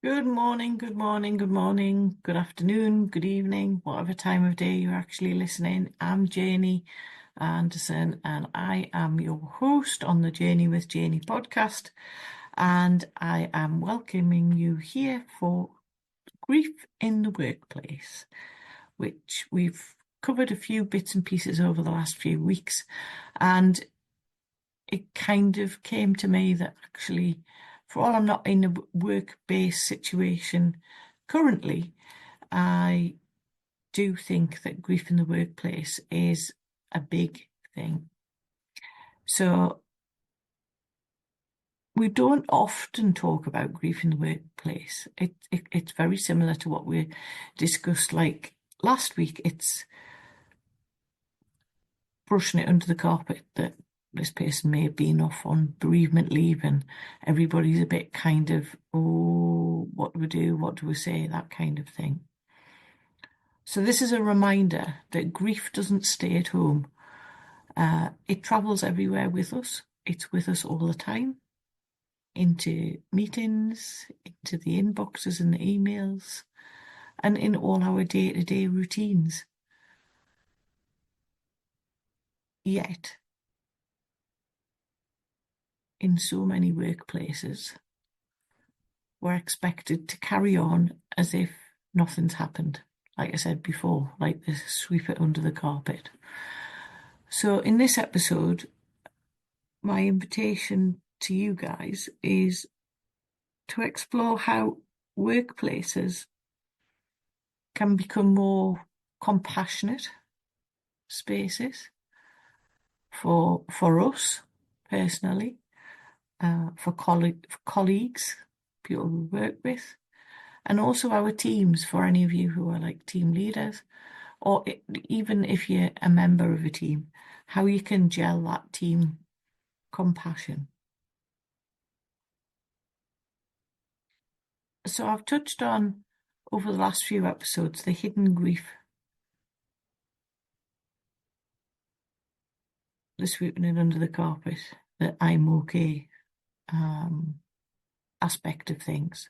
Good morning, good morning, good morning, good afternoon, good evening, whatever time of day you're actually listening. I'm Janey Anderson and I am your host on the Journey with Janey podcast, and I am welcoming you here for Grief in the Workplace, which we've covered a few bits and pieces over the last few weeks, and it kind of came to me that actually, for all I'm not in a work-based situation currently, I do think that grief in the workplace is a big thing. So we don't often talk about grief in the workplace. It's very similar to what we discussed like last week. It's brushing it under the carpet that this person may have been off on bereavement leave and everybody's a bit kind of, oh, what do we do? What do we say? That kind of thing. So this is a reminder that grief doesn't stay at home. It travels everywhere with us. It's with us all the time, into meetings, into the inboxes and the emails, and in all our day-to-day routines. Yet, in so many workplaces, we're expected to carry on as if nothing's happened. Like I said before, like this, sweep it under the carpet. So in this episode, my invitation to you guys is to explore how workplaces can become more compassionate spaces for us personally, for colleagues, people we work with, and also our teams, for any of you who are like team leaders, or even if you're a member of a team, how you can gel that team compassion. So I've touched on, over the last few episodes, the hidden grief, the sweeping it under the carpet, the I'm okay aspect of things.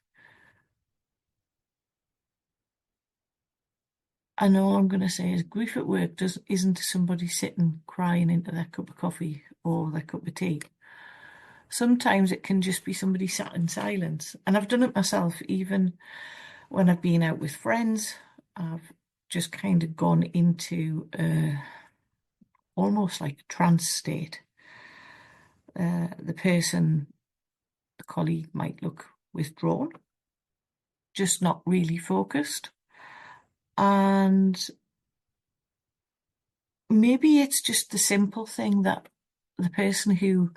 And all I'm going to say is grief at work isn't somebody sitting crying into their cup of coffee or their cup of tea. Sometimes it can just be somebody sat in silence. And I've done it myself, even when I've been out with friends. I've just kind of gone into almost like a trance state. The colleague might look withdrawn, just not really focused. And maybe it's just the simple thing that the person who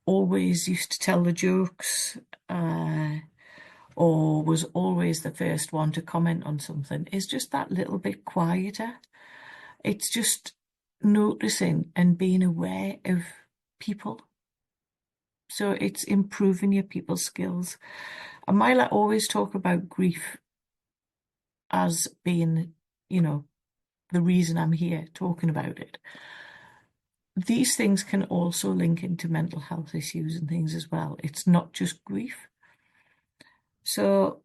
always used to tell the jokes or was always the first one to comment on something is just that little bit quieter. It's just noticing and being aware of people. So it's improving your people skills. And while I always talk about grief as being, the reason I'm here talking about it, these things can also link into mental health issues and things as well. It's not just grief. So,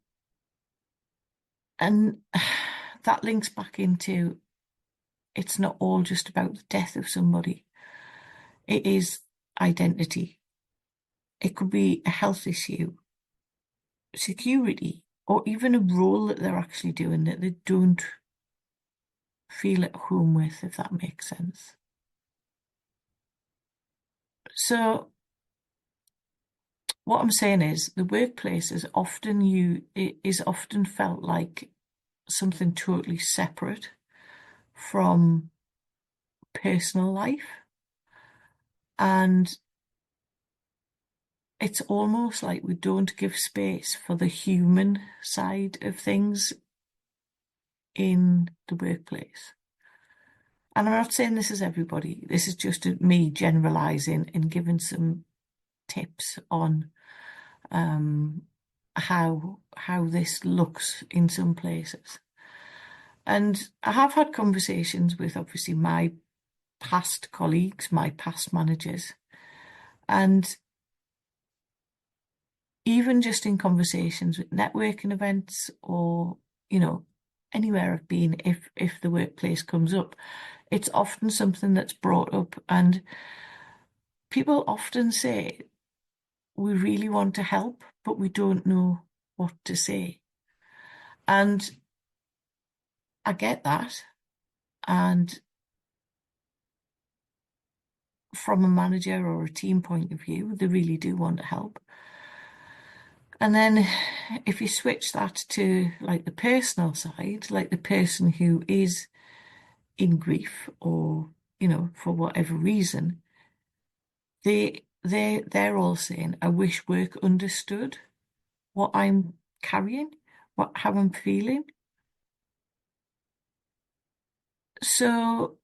and that links back into, it's not all just about the death of somebody. It is identity. It could be a health issue, security, or even a role that they're actually doing that they don't feel at home with, if that makes sense. So what I'm saying is the workplace is often felt like something totally separate from personal life. And it's almost like we don't give space for the human side of things in the workplace. And I'm not saying this is everybody. This is just me generalizing and giving some tips on how this looks in some places. And I have had conversations with obviously my past colleagues, my past managers, and even just in conversations with networking events or, anywhere I've been, if the workplace comes up, it's often something that's brought up. And people often say, we really want to help, but we don't know what to say. And I get that. And from a manager or a team point of view, they really do want to help. And then if you switch that to like the personal side, like the person who is in grief or, for whatever reason, they're all saying, I wish work understood what I'm carrying, how I'm feeling. So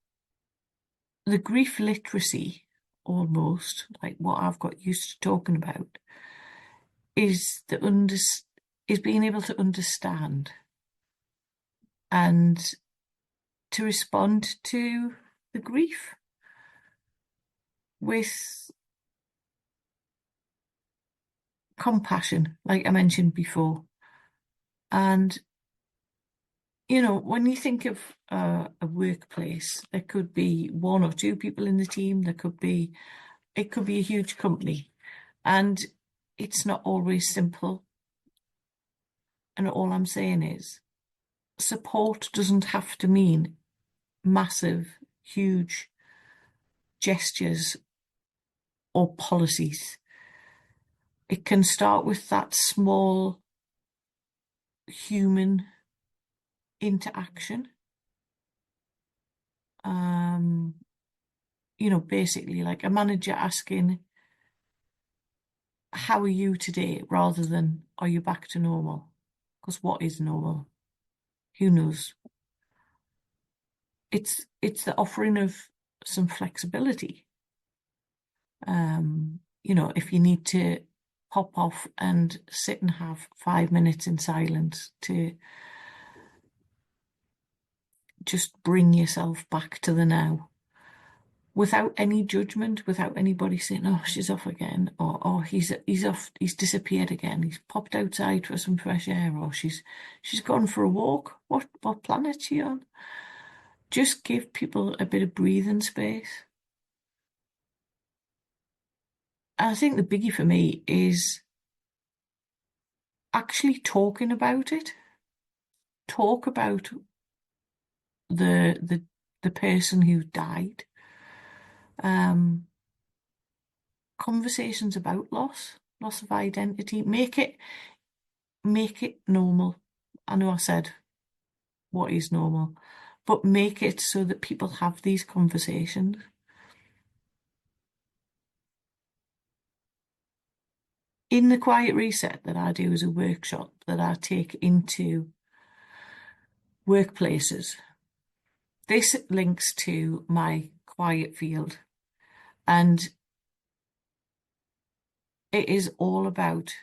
the grief literacy, almost like what I've got used to talking about, is is being able to understand and to respond to the grief with compassion, like I mentioned before. And, when you think of a workplace, there could be one or two people in the team, it could be a huge company. And it's not always simple. And all I'm saying is support doesn't have to mean massive, huge gestures or policies. It can start with that small human interaction. Basically like a manager asking, how are you today? Rather than, are you back to normal? Because what is normal? Who knows? It's the offering of some flexibility. If you need to pop off and sit and have 5 minutes in silence to just bring yourself back to the now without any judgment, without anybody saying, oh, she's off again, or oh, he's off, he's disappeared again, he's popped outside for some fresh air, or she's gone for a walk. What planet's she on? Just give people a bit of breathing space. I think the biggie for me is actually talking about it. Talk about the person who died. Conversations about loss of identity. Make it normal. I know I said what is normal, but make it so that people have these conversations. In the quiet reset that I do as a workshop that I take into workplaces, this links to my quiet field, and it is all about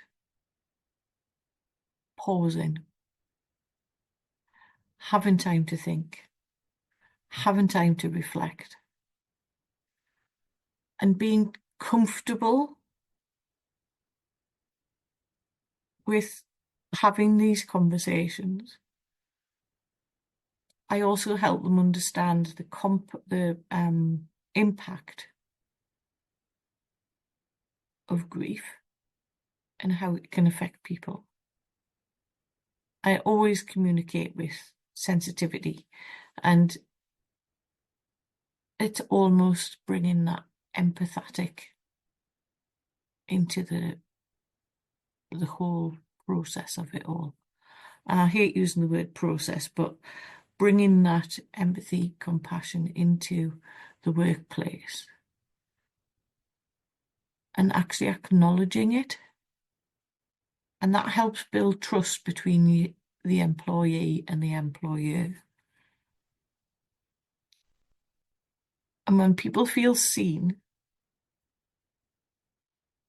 pausing, having time to think, having time to reflect, and being comfortable with having these conversations. I also help them understand the impact of grief and how it can affect people. I always communicate with sensitivity, and it's almost bringing that empathetic into the whole process of it all. And I hate using the word process, but bringing that empathy, compassion into the workplace and actually acknowledging it. And that helps build trust between the employee and the employer. And when people feel seen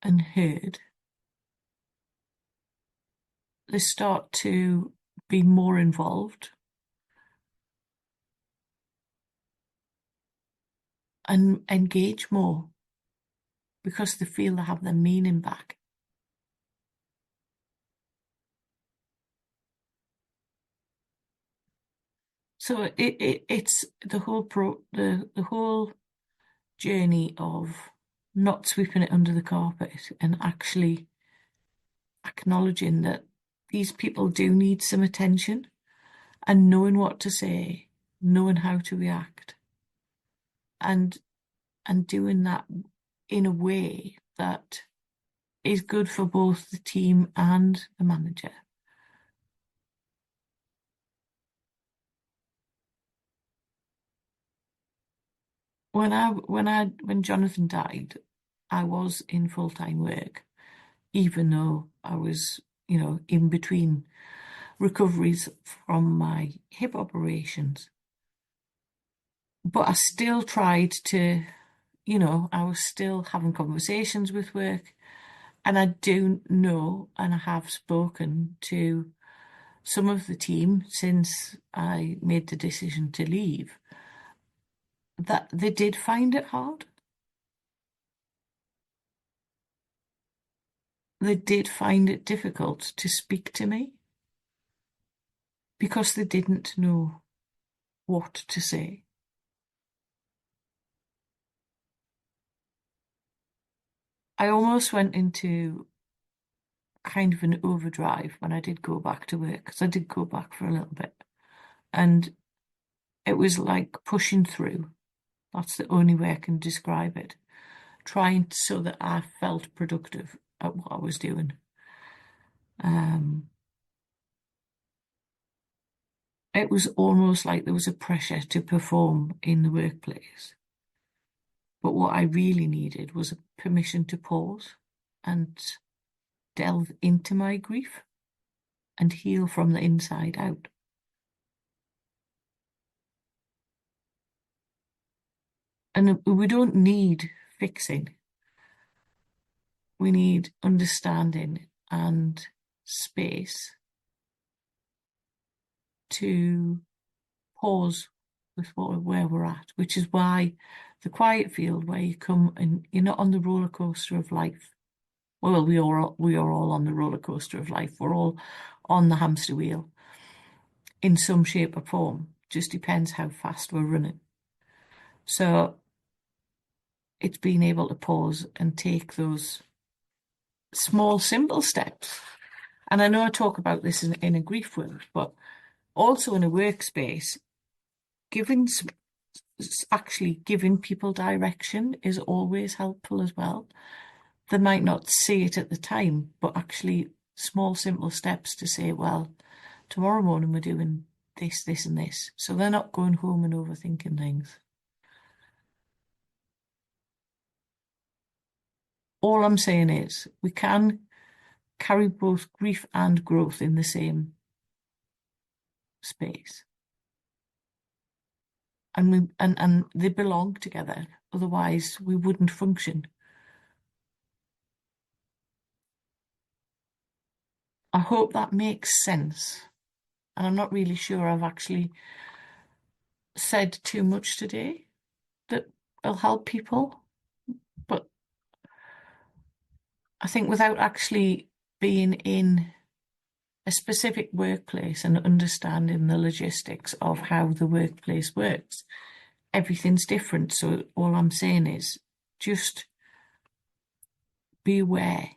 and heard, they start to be more involved and engage more because they feel they have their meaning back. So it's the whole journey of not sweeping it under the carpet and actually acknowledging that these people do need some attention and knowing what to say, knowing how to react, and doing that in a way that is good for both the team and the manager. When Jonathan died, I was in full-time work, even though I was, in between recoveries from my hip operations. But I still tried to, I was still having conversations with work. And I do know, and I have spoken to some of the team since I made the decision to leave, that they did find it hard. They did find it difficult to speak to me because they didn't know what to say. I almost went into kind of an overdrive when I did go back to work, because I did go back for a little bit. And it was like pushing through. That's the only way I can describe it. Trying so that I felt productive at what I was doing. It was almost like there was a pressure to perform in the workplace. But what I really needed was a permission to pause and delve into my grief and heal from the inside out. And we don't need fixing. We need understanding and space to pause with where we're at, which is why the quiet field, where you come and you're not on the roller coaster of life. Well, we are all on the roller coaster of life. We're all on the hamster wheel in some shape or form. Just depends how fast we're running. So it's being able to pause and take those small, simple steps. And I know I talk about this in a grief world, but also in a workspace, actually giving people direction is always helpful as well. They might not see it at the time, but actually small, simple steps to say, well, tomorrow morning we're doing this, this, and this. So they're not going home and overthinking things. All I'm saying is we can carry both grief and growth in the same space. And they belong together. Otherwise we wouldn't function. I hope that makes sense. And I'm not really sure I've actually said too much today that will help people. But I think without actually being in a specific workplace and understanding the logistics of how the workplace works, everything's different. So all I'm saying is just be aware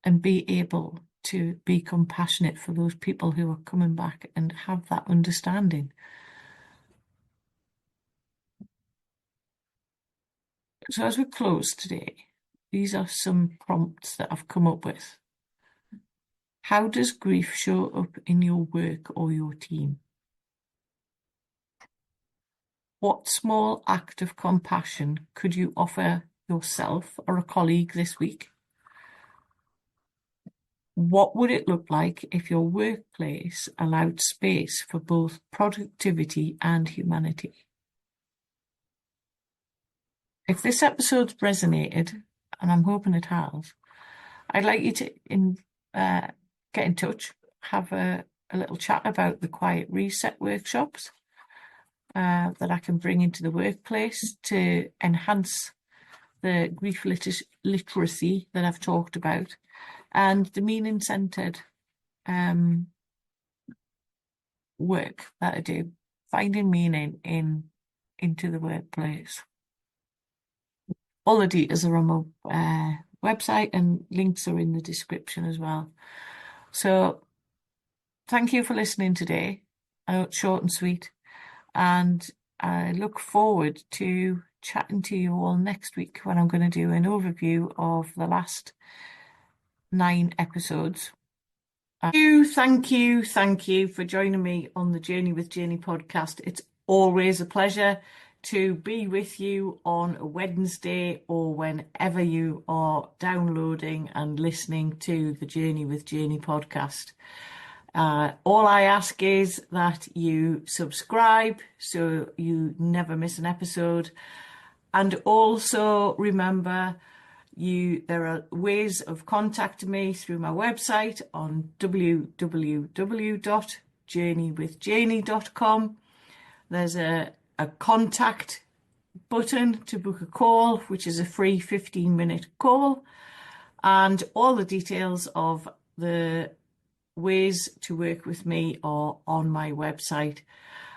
and be able to be compassionate for those people who are coming back and have that understanding. So as we close today, these are some prompts that I've come up with. How does grief show up in your work or your team? What small act of compassion could you offer yourself or a colleague this week? What would it look like if your workplace allowed space for both productivity and humanity? If this episode's resonated, and I'm hoping it has, I'd like you to get in touch, have a little chat about the quiet reset workshops that I can bring into the workplace to enhance the grief literacy that I've talked about, and the meaning-centered work that I do. finding meaning into the workplace. All the details are on my website, and links are in the description as well. So thank you for listening today. I know it's short and sweet, and I look forward to chatting to you all next week when I'm going to do an overview of the last 9 episodes. Thank you for joining me on the Journey with Janey podcast. It's always a pleasure to be with you on a Wednesday or whenever you are downloading and listening to the Journey with Janey podcast. All I ask is that you subscribe so you never miss an episode. And also remember, there are ways of contacting me through my website on www.journeywithjaney.com. There's a contact button to book a call, which is a free 15-minute call, and all the details of the ways to work with me are on my website.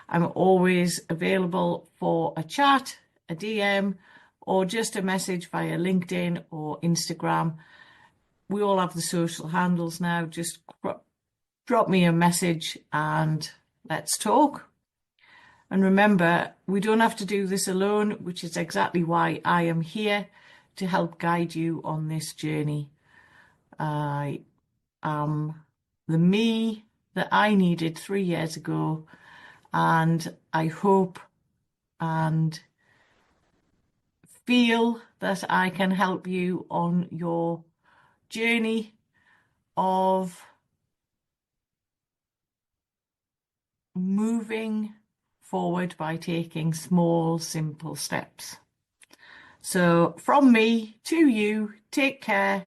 I'm always available for a chat, a DM, or just a message via LinkedIn or Instagram. We all have the social handles now. Just drop me a message and let's talk. And remember, we don't have to do this alone, which is exactly why I am here to help guide you on this journey. I am the me that I needed 3 years ago, and I hope and feel that I can help you on your journey of moving forward by taking small, simple steps. So from me to you, take care.